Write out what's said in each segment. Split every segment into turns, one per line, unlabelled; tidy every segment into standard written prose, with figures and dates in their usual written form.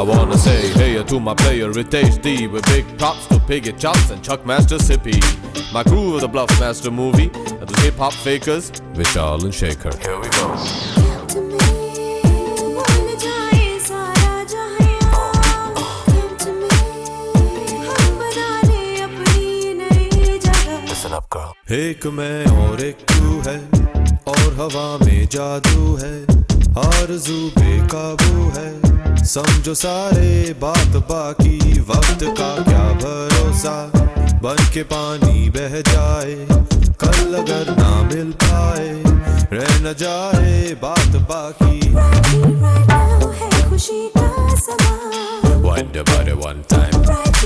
wanna say hey to my player Ritesh D with big props to Piggy Chops and Chuckmaster Sippy. My crew of the Bluffmaster movie and the hip hop fakers, Vishal and Shaker. Here we go. Listen up, girl. एक मैं और एक तू है और हवा में जादू है आरज़ू बेकाबू है समझो सारे बात बाकी वक्त का क्या भरोसा बन के पानी बह जाए कल अगर ना मिल पाए रह न जाए बात बाकी right now है खुशी का समा Wonder about it one time right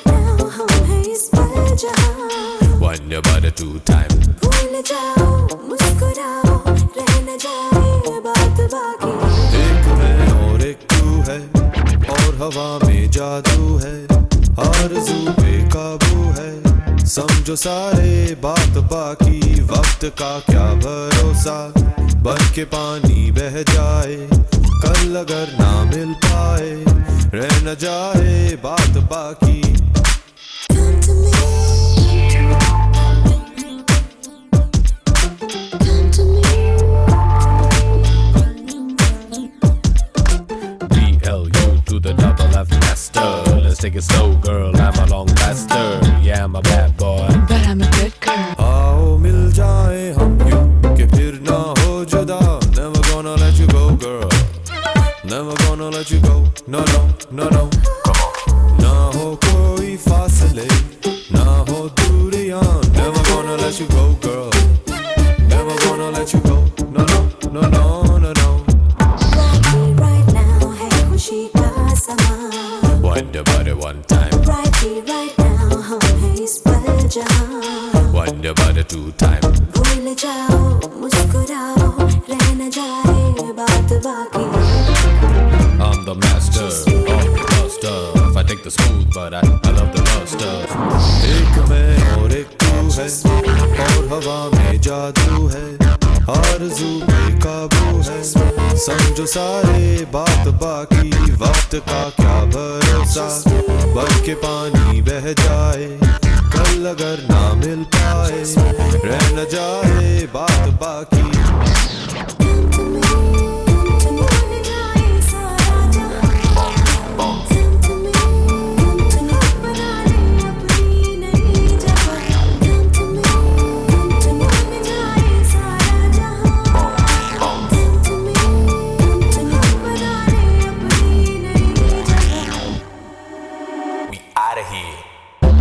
now हम हैं इस पल जहां Wonder about it two time भूल जाओ मुस्कुराओ रह न जाए बात बाकी एक मैं और एक तू है और हवा में जादू है आरज़ू बेकाबू है समझो सारे बात बाकी वक्त का क्या भरोसा बन के पानी बह जाए कल अगर ना मिल पाए रह न जाए बात बाकी to the double F master. Let's take it slow, girl. I'm a long master. Yeah, I'm a bad boy,
but I'm a good girl.
आओ मिल जाए हम यूं कि फिर ना हो जुदा. Never gonna let you go, girl. Never gonna let you go. No, no, no, no. Come on. ना हो कोई फासले, ना हो दूरियां. Never gonna let you go, girl. Never gonna let you go. No, no, no, no, no, no. Right now, है खुशी का Wonder about it one time right now हम हैं इस पल जहां Wonder about it two time भूल जाओ मुस्कुराओ रह न जाए बात बाकी I'm the master of the love stuff I take the smooth but I love the love stuff एक मैं और एक तू है और हवा में जादू है आरज़ू बेकाबू है समझो सारे बात बाकी वक्त का क्या भरोसा बन के पानी बह जाए कल अगर ना मिल पाए रह न जाए बात बाकी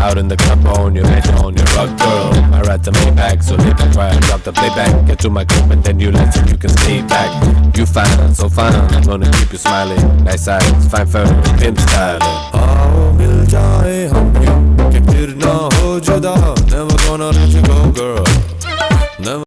Out in the club on your head, on your rock girl. I ride the Maybach, so lay back while I drop the playback. Get to my crib and then you listen, you can stay back. You fine, so fine, I'm gonna keep you smiling. Nice eyes, fine fur, pimp styling. आओ मिल जाए हम